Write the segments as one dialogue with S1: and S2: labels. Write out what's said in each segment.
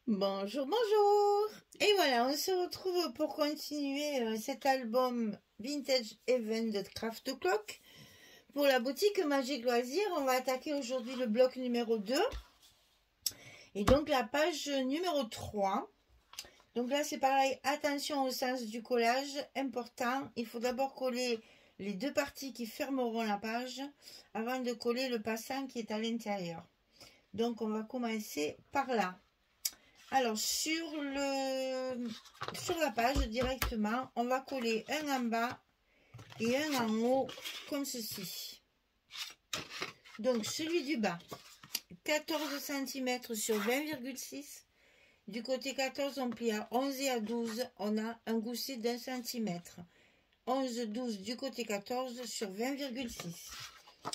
S1: Bonjour, bonjour. Et voilà, on se retrouve pour continuer cet album Vintage Event de Craft Clock. Pour la boutique Magique Loisirs, on va attaquer aujourd'hui le bloc numéro 2. Et donc la page numéro 3. Donc là c'est pareil, attention au sens du collage, important. Il faut d'abord coller les deux parties qui fermeront la page avant de coller le passant qui est à l'intérieur. Donc on va commencer par là. Alors sur la page directement, on va coller un en bas et un en haut comme ceci. Donc celui du bas, 14 cm sur 20,6. Du côté 14, on plie à 11 et à 12, on a un gousset d'1 cm. 11-12 du côté 14 sur 20,6.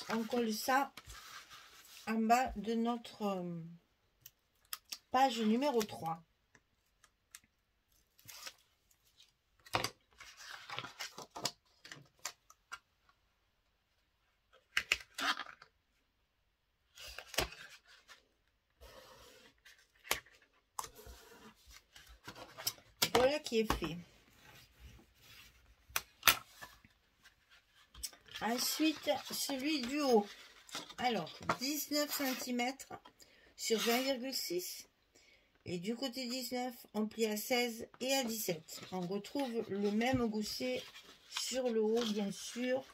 S1: On colle ça en bas de notre page numéro 3. Voilà qui est fait. Ensuite, celui du haut. Alors, 19 cm sur 20,6. Et du côté 19, on plie à 16 et à 17. On retrouve le même gousset sur le haut, bien sûr.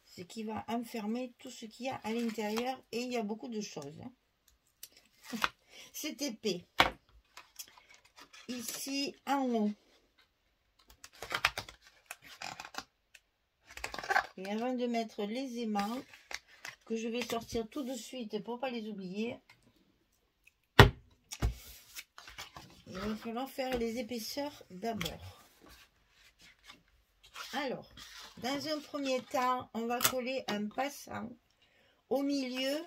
S1: Ce qui va enfermer tout ce qu'il y a à l'intérieur. Et il y a beaucoup de choses. C'est épais. Ici, en haut. Et avant de mettre les aimants, que je vais sortir tout de suite pour ne pas les oublier, il va falloir faire les épaisseurs d'abord. Alors, dans un premier temps, on va coller un passant au milieu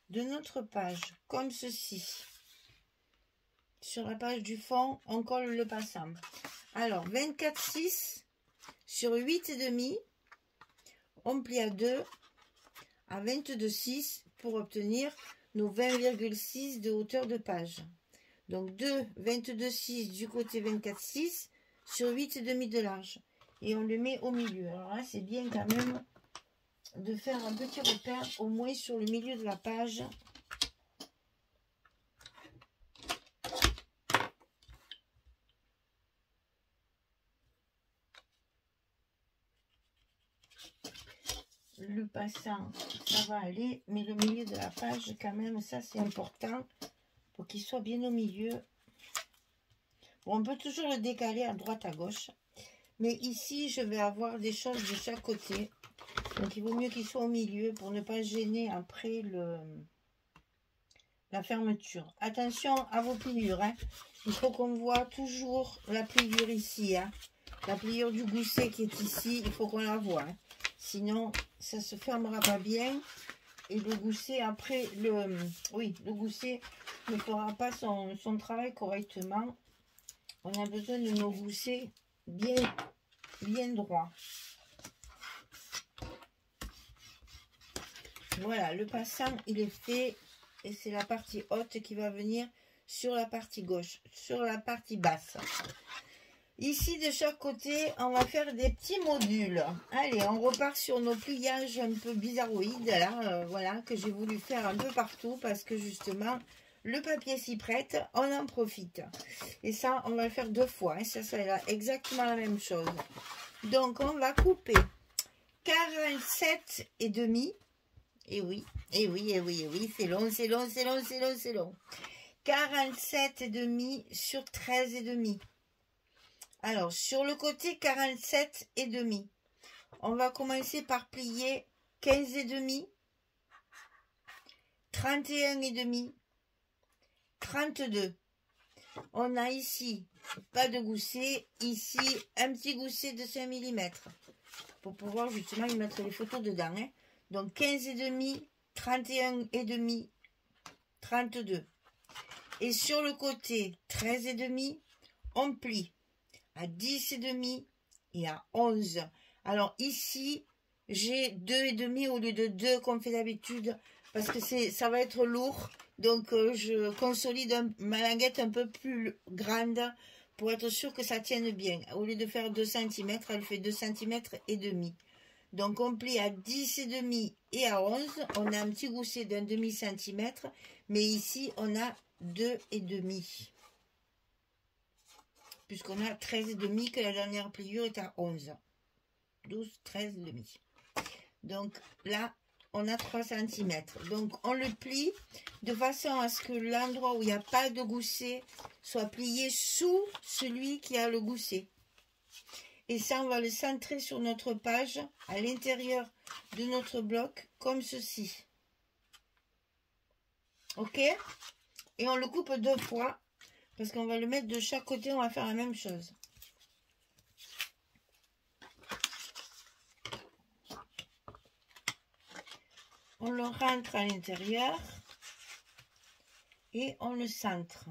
S1: de notre page, comme ceci. Sur la page du fond, on colle le passant. Alors, 24,6 sur 8,5, on plie à 2 à 22,6 pour obtenir nos 20,6 de hauteur de page. Donc 22,6 du côté 24,6 sur 8,5 de large. Et on le met au milieu. Alors là, c'est bien quand même de faire un petit repère au moins sur le milieu de la page. Le passant, ça va aller, mais le milieu de la page, quand même, ça c'est important pour qu'il soit bien au milieu. Bon, on peut toujours le décaler à droite, à gauche, mais ici, je vais avoir des choses de chaque côté. Donc, il vaut mieux qu'il soit au milieu pour ne pas gêner après la fermeture. Attention à vos pliures, hein. Il faut qu'on voit toujours la pliure ici, hein. La pliure du gousset qui est ici, il faut qu'on la voit, hein. Sinon, ça se fermera pas bien. Et le gousset, après, le gousset ne fera pas son travail correctement. On a besoin de nos goussets bien droits. Voilà, le passant, il est fait. Et c'est la partie haute qui va venir sur la partie gauche, sur la partie basse. Ici, de chaque côté, on va faire des petits modules. Allez, on repart sur nos pliages un peu bizarroïdes, là, voilà, que j'ai voulu faire un peu partout, parce que justement, le papier s'y prête, on en profite. Et ça, on va le faire 2 fois, hein, ça sera exactement la même chose. Donc, on va couper 47,5. Et oui, c'est long, c'est long, c'est long, c'est long, c'est long. 47,5 sur 13,5. Alors, sur le côté 47,5, on va commencer par plier 15,5, 31,5, 32. On a ici pas de gousset, ici un petit gousset de 5 mm pour pouvoir justement y mettre les photos dedans, hein. Donc 15,5, 31,5, 32. Et sur le côté 13,5, on plie à 10,5 et à 11. Alors ici, j'ai 2,5 au lieu de 2 comme fait d'habitude, parce que ça va être lourd Donc, je consolide ma languette un peu plus grande pour être sûr que ça tienne bien. Au lieu de faire 2 cm, elle fait 2 cm et demi. Donc, on plie à 10,5 et à 11. On a un petit gousset d'un demi-centimètre. Mais ici, on a 2,5. Puisqu'on a 13,5 que la dernière pliure est à 11. 12, 13,5. Donc là, on a 3 cm. Donc on le plie de façon à ce que l'endroit où il n'y a pas de gousset soit plié sous celui qui a le gousset. Et ça, on va le centrer sur notre page à l'intérieur de notre bloc comme ceci. Ok? Et on le coupe 2 fois parce qu'on va le mettre de chaque côté, on va faire la même chose. On le rentre à l'intérieur et on le centre.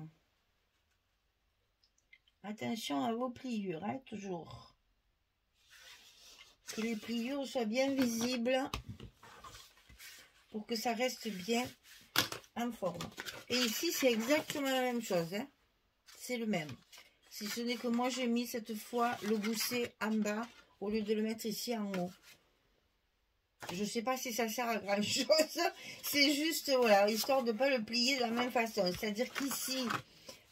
S1: Attention à vos pliures, hein, toujours. Que les pliures soient bien visibles pour que ça reste bien en forme. Et ici, c'est exactement la même chose. Hein. C'est le même. Si ce n'est que moi, j'ai mis cette fois le gousset en bas au lieu de le mettre ici en haut. Je ne sais pas si ça sert à grand chose. C'est juste, voilà, histoire de ne pas le plier de la même façon. C'est-à-dire qu'ici,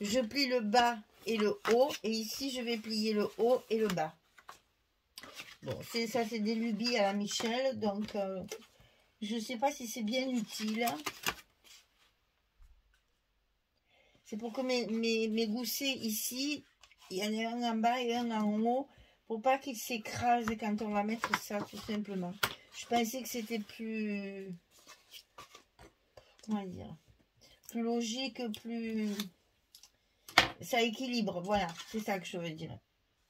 S1: je plie le bas et le haut. Et ici, je vais plier le haut et le bas. Bon, ça, c'est des lubies à la Michel. Donc, je ne sais pas si c'est bien utile. C'est pour que mes goussets ici, il y en a un en bas et un en haut. Pour pas qu'ils s'écrasent quand on va mettre ça, tout simplement. Je pensais que c'était plus, comment dire, plus logique, plus, ça équilibre, voilà, c'est ça que je veux dire.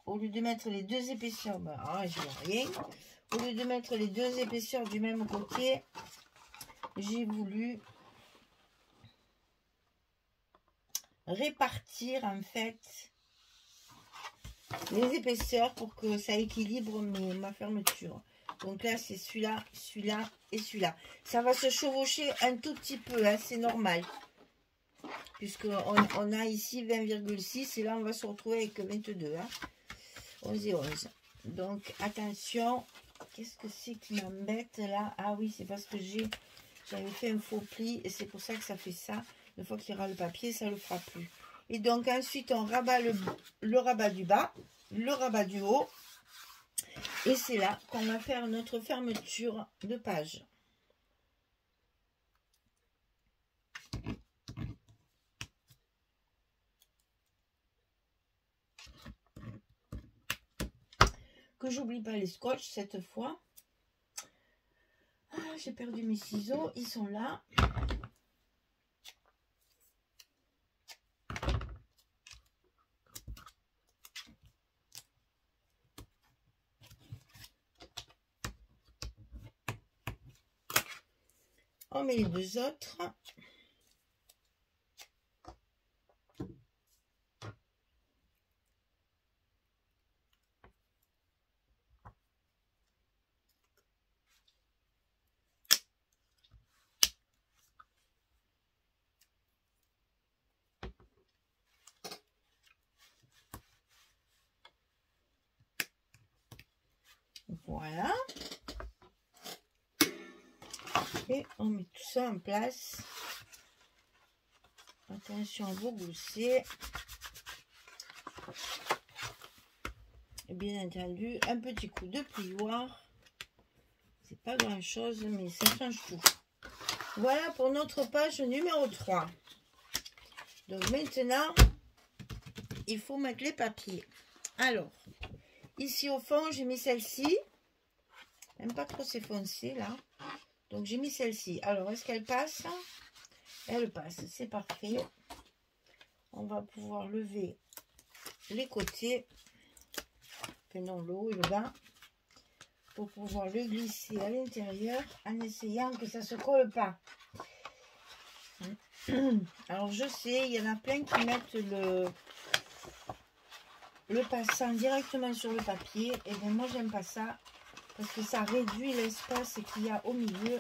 S1: Au lieu de mettre les 2 épaisseurs, ben, je vois rien. Au lieu de mettre les 2 épaisseurs du même côté, j'ai voulu répartir en fait les épaisseurs pour que ça équilibre ma fermeture. Donc là, c'est celui-là, celui-là et celui-là. Ça va se chevaucher un tout petit peu, hein, c'est normal. Puisqu'on a ici 20,6 et là, on va se retrouver avec 22. Hein, 11 et 11. Donc, attention. Qu'est-ce que c'est qui m'embête là? Ah oui, c'est parce que j'avais fait un faux pli et c'est pour ça que ça fait ça. Une fois qu'il y aura le papier, ça ne le fera plus. Et donc, ensuite, on rabat le rabat du bas, le rabat du haut. Et c'est là qu'on va faire notre fermeture de page. Que j'oublie pas les scotch cette fois. Ah, j'ai perdu mes ciseaux, ils sont là. On met les 2 autres. Voilà. Et on met tout ça en place. Attention à vos goussets. Et bien entendu, un petit coup de plioir. C'est pas grand chose, mais ça change tout. Voilà pour notre page numéro 3. Donc maintenant, il faut mettre les papiers. Alors, ici au fond, j'ai mis celle-ci. Même pas trop c'est foncé là. Donc j'ai mis celle-ci. Alors, est-ce qu'elle passe? Elle passe, c'est parfait. On va pouvoir lever les côtés. Prenons le haut et le bas. Pour pouvoir le glisser à l'intérieur en essayant que ça ne se colle pas. Alors je sais, il y en a plein qui mettent le passant directement sur le papier. Et bien moi j'aime pas ça. Parce que ça réduit l'espace qu'il y a au milieu.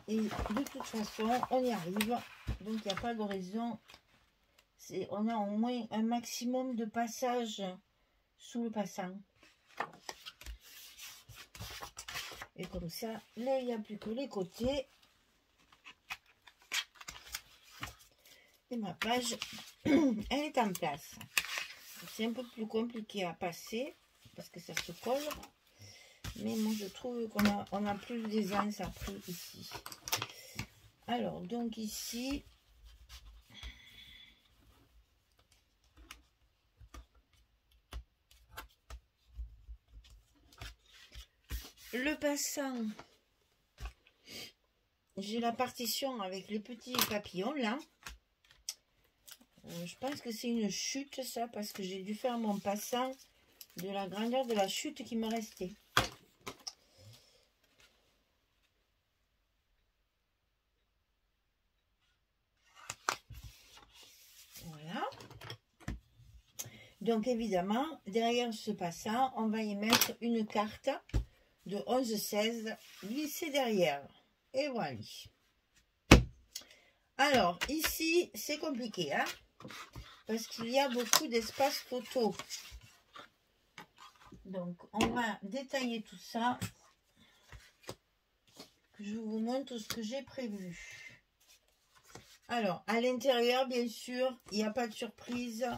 S1: Et de toute façon, on y arrive. Donc, il n'y a pas de raison. On a au moins un maximum de passage sous le passant. Et comme ça, là, il n'y a plus que les côtés. Et ma page, elle est en place. C'est un peu plus compliqué à passer parce que ça se colle. Mais moi, je trouve qu'on a plus d'aisance après ici. Alors, donc ici, le passant, j'ai la partition avec les petits papillons là. Je pense que c'est une chute ça, parce que j'ai dû faire mon passant de la grandeur de la chute qui me restait. Voilà. Donc évidemment, derrière ce passant, on va y mettre une carte de 11-16 glissée derrière. Et voilà. Alors, ici, c'est compliqué, hein, parce qu'il y a beaucoup d'espace photo. Donc, on va détailler tout ça. Je vous montre ce que j'ai prévu. Alors, à l'intérieur, bien sûr, il n'y a pas de surprise.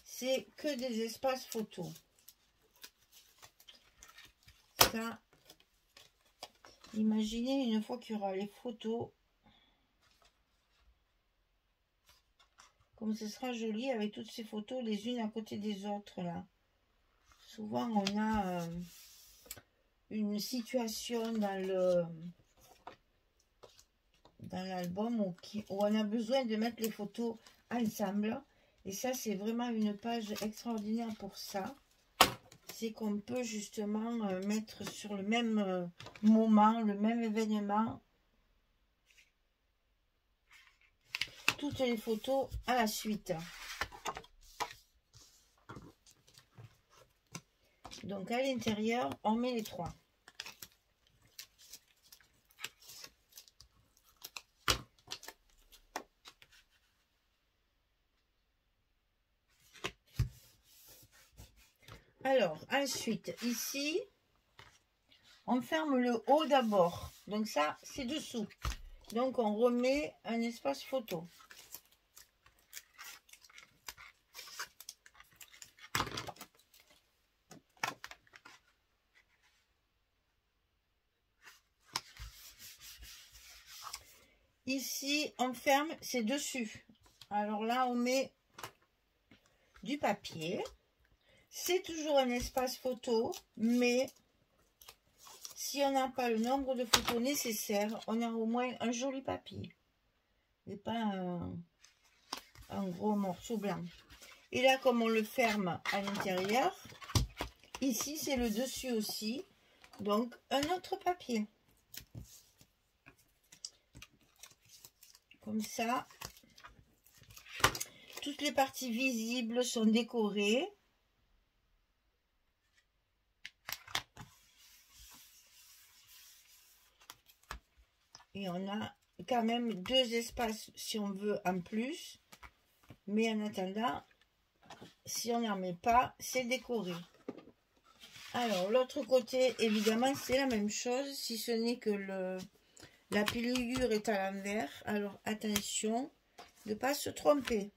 S1: C'est que des espaces photos. Ça, imaginez une fois qu'il y aura les photos, comme ce sera joli avec toutes ces photos les unes à côté des autres là. Souvent on a une situation dans l'album où on a besoin de mettre les photos ensemble, et ça c'est vraiment une page extraordinaire pour ça. C'est qu'on peut justement mettre sur le même moment, le même événement, toutes les photos à la suite. Donc à l'intérieur, on met les trois. Alors ensuite, ici, on ferme le haut d'abord. Donc ça, c'est dessous. Donc on remet un espace photo. Ici, on ferme, c'est dessus. Alors là, on met du papier. C'est toujours un espace photo, mais si on n'a pas le nombre de photos nécessaires, on a au moins un joli papier. Et pas un gros morceau blanc. Et là, comme on le ferme à l'intérieur, ici, c'est le dessus aussi. Donc, un autre papier. Comme ça, toutes les parties visibles sont décorées. Et on a quand même deux espaces si on veut en plus. Mais en attendant, si on n'en met pas, c'est décoré. Alors, l'autre côté, évidemment, c'est la même chose. Si ce n'est que la pliure est à l'envers. Alors, attention de ne pas se tromper.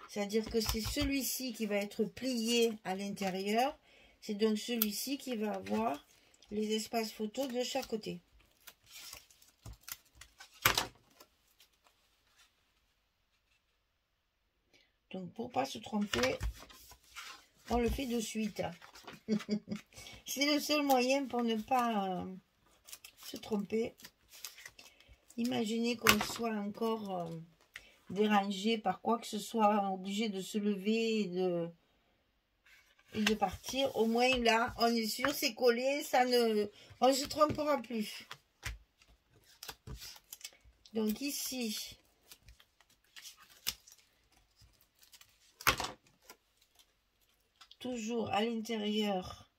S1: C'est-à-dire que c'est celui-ci qui va être plié à l'intérieur. C'est donc celui-ci qui va avoir les espaces photos de chaque côté. Donc, pour ne pas se tromper, on le fait de suite. C'est le seul moyen pour ne pas se tromper. Imaginez qu'on soit encore dérangé par quoi que ce soit, obligé de se lever et de partir. Au moins là, on est sûr, c'est collé, on ne se trompera plus. Donc ici, toujours à l'intérieur,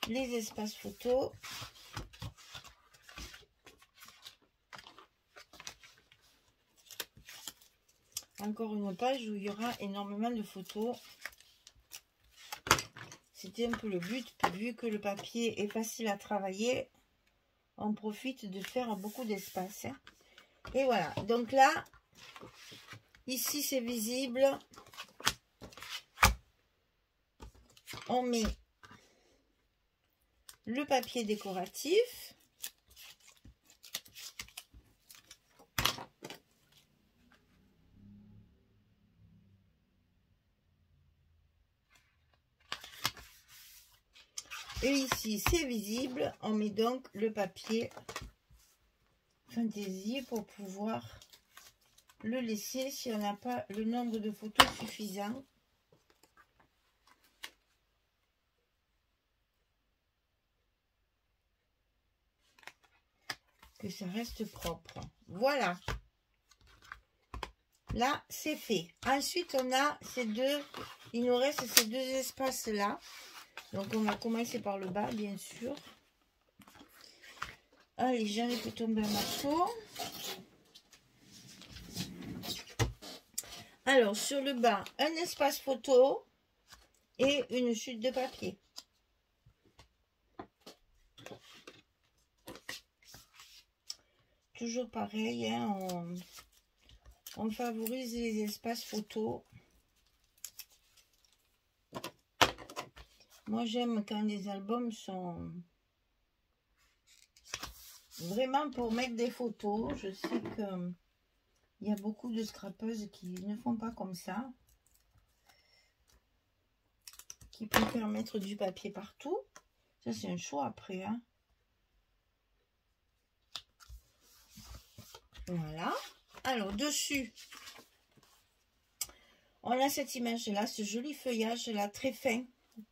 S1: les espaces photos. Encore une page où il y aura énormément de photos. C'était un peu le but, vu que le papier est facile à travailler, on profite de faire beaucoup d'espace. Hein. Et voilà, donc là, ici c'est visible. On met le papier décoratif. Et ici, c'est visible. On met donc le papier fantaisie pour pouvoir le laisser si on n'a pas le nombre de photos suffisant. Que ça reste propre. Voilà. Là, c'est fait. Ensuite, on a ces deux, il nous reste ces deux espaces-là. Donc, on va commencer par le bas, bien sûr. Allez, j'en ai fait tomber un morceau. Alors, sur le bas, un espace photo et une chute de papier. Toujours pareil, hein, on favorise les espaces photos. Moi, j'aime quand les albums sont vraiment pour mettre des photos. Je sais que il y a beaucoup de scrapeuses qui ne font pas comme ça. Qui préfèrent mettre du papier partout. Ça, c'est un choix après. Hein. Voilà. Alors, dessus, on a cette image-là, ce joli feuillage-là, très fin,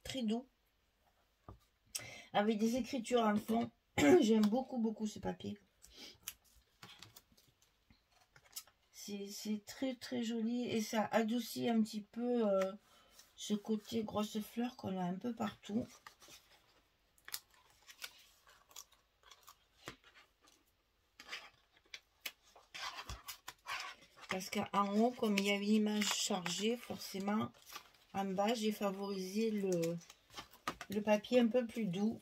S1: très doux. Avec des écritures en fond. J'aime beaucoup, beaucoup ce papier. C'est très, très joli. Et ça adoucit un petit peu ce côté grosse fleur qu'on a un peu partout. Parce qu'en haut, comme il y a une image chargée, forcément, en bas, j'ai favorisé le papier un peu plus doux.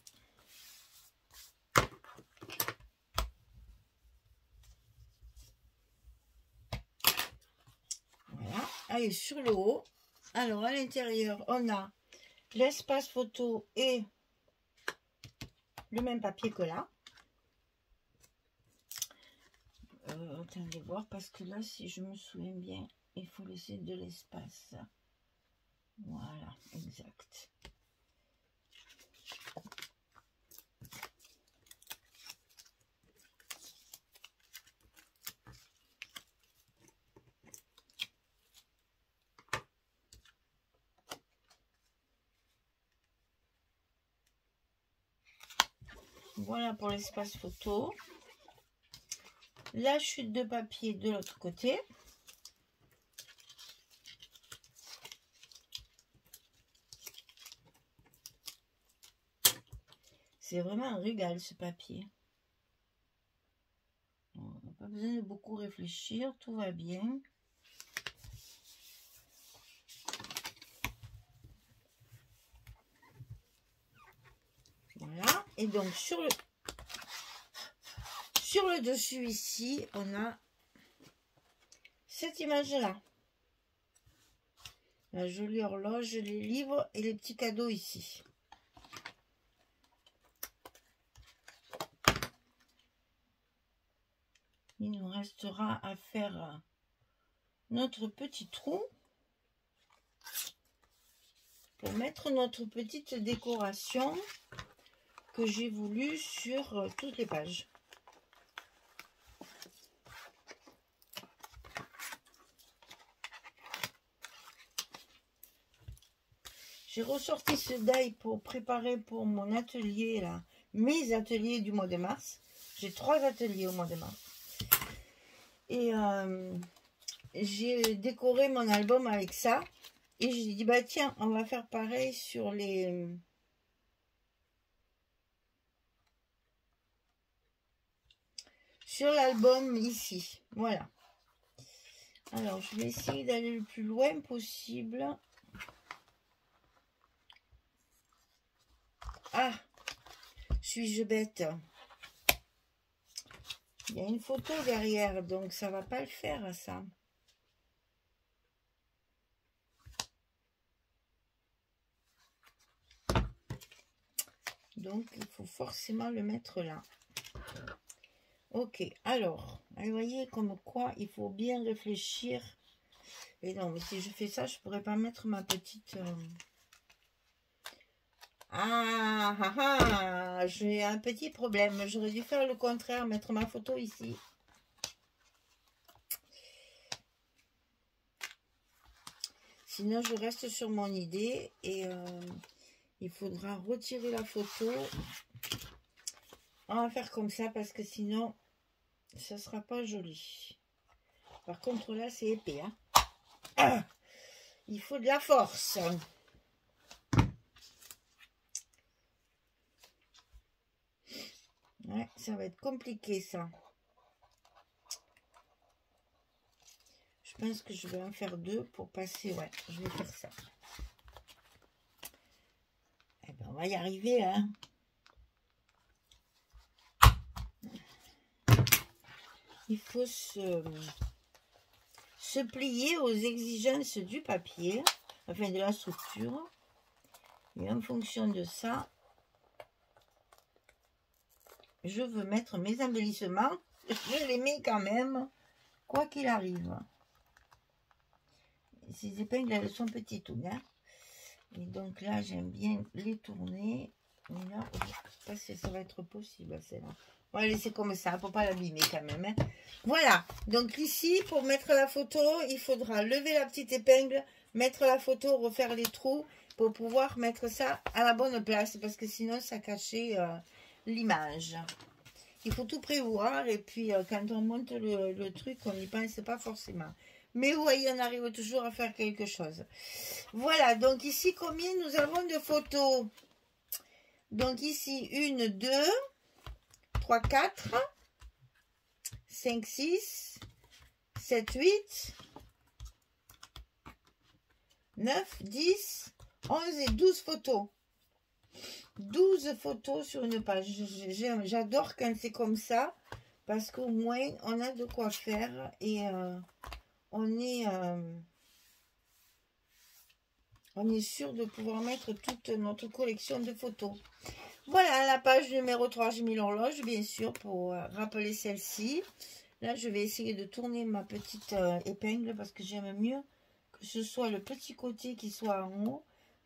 S1: Voilà. Allez, sur le haut. Alors, à l'intérieur, on a l'espace photo et le même papier que là. Attendez voir, parce que là, si je me souviens bien, il faut laisser de l'espace. Voilà, exact. Voilà pour l'espace photo. La chute de papier de l'autre côté. C'est vraiment un régal ce papier. On n'a pas besoin de beaucoup réfléchir, tout va bien. Voilà, et donc sur le dessus ici, on a cette image-là. La jolie horloge, les livres et les petits cadeaux ici. Il nous restera à faire notre petit trou pour mettre notre petite décoration que j'ai voulu sur toutes les pages. J'ai ressorti ce die pour préparer pour mon atelier, là, mes ateliers du mois de mars. J'ai 3 ateliers au mois de mars. Et j'ai décoré mon album avec ça. Et j'ai dit, bah tiens, on va faire pareil sur les... sur l'album ici. Voilà. Alors, je vais essayer d'aller le plus loin possible. Ah, suis-je bête? Il y a une photo derrière, donc ça va pas le faire, ça. Donc, il faut forcément le mettre là. Ok, alors, vous voyez comme quoi il faut bien réfléchir. Et non, mais si je fais ça, je pourrais pas mettre ma petite... Ah, ah, ah, j'ai un petit problème. J'aurais dû faire le contraire, mettre ma photo ici. Sinon, je reste sur mon idée et il faudra retirer la photo. On va faire comme ça parce que sinon, ça sera pas joli. Par contre, là, c'est épais. Hein. Ah, il faut de la force. Ouais, ça va être compliqué, ça. Je pense que je vais en faire 2 pour passer. Ouais, je vais faire ça. Eh ben, on va y arriver, hein. Il faut se plier aux exigences du papier, enfin de la structure. Et en fonction de ça, je veux mettre mes embellissements. Je les mets quand même, quoi qu'il arrive. Ces épingles, elles sont petites, hein. Et donc là, j'aime bien les tourner. Et là, je ne sais pas si ça va être possible, celle-là. On va laisser comme ça, pour pas l'abîmer quand même. Hein. Voilà. Donc ici, pour mettre la photo, il faudra lever la petite épingle, mettre la photo, refaire les trous pour pouvoir mettre ça à la bonne place. Parce que sinon, ça cachait l'image. Il faut tout prévoir. Et puis, quand on monte le truc, on n'y pense pas forcément. Mais vous voyez, on arrive toujours à faire quelque chose. Voilà. Donc ici, combien nous avons de photos? Donc ici, 1, 2... 3, 4, 5, 6, 7, 8, 9, 10, 11 et 12 photos. 12 photos sur une page. J'adore quand c'est comme ça, parce qu'au moins, on a de quoi faire et on est sûr de pouvoir mettre toute notre collection de photos. Voilà, la page numéro 3, j'ai mis l'horloge, bien sûr, pour rappeler celle-ci. Là, je vais essayer de tourner ma petite épingle parce que j'aime mieux que ce soit le petit côté qui soit en haut.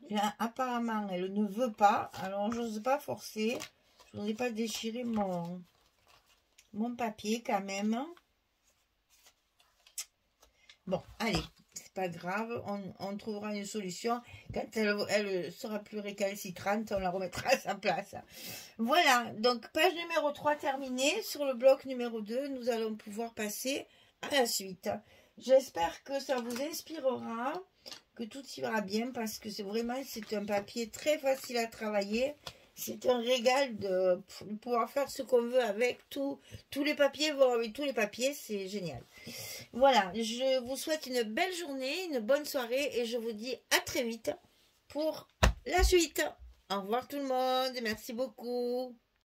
S1: Là, apparemment, elle ne veut pas. Alors, je n'ose pas forcer. Je ne voudrais pas déchirer mon papier quand même. Bon, allez. Pas grave, on trouvera une solution. Quand elle sera plus récalcitrante, on la remettra à sa place. Voilà, donc page numéro 3 terminée. Sur le bloc numéro 2, nous allons pouvoir passer à la suite. J'espère que ça vous inspirera, que tout ira bien, parce que c'est un papier très facile à travailler. C'est un régal de pouvoir faire ce qu'on veut avec tous les papiers, voir avec tous les papiers, c'est génial. Voilà, je vous souhaite une belle journée, une bonne soirée et je vous dis à très vite pour la suite. Au revoir tout le monde, merci beaucoup.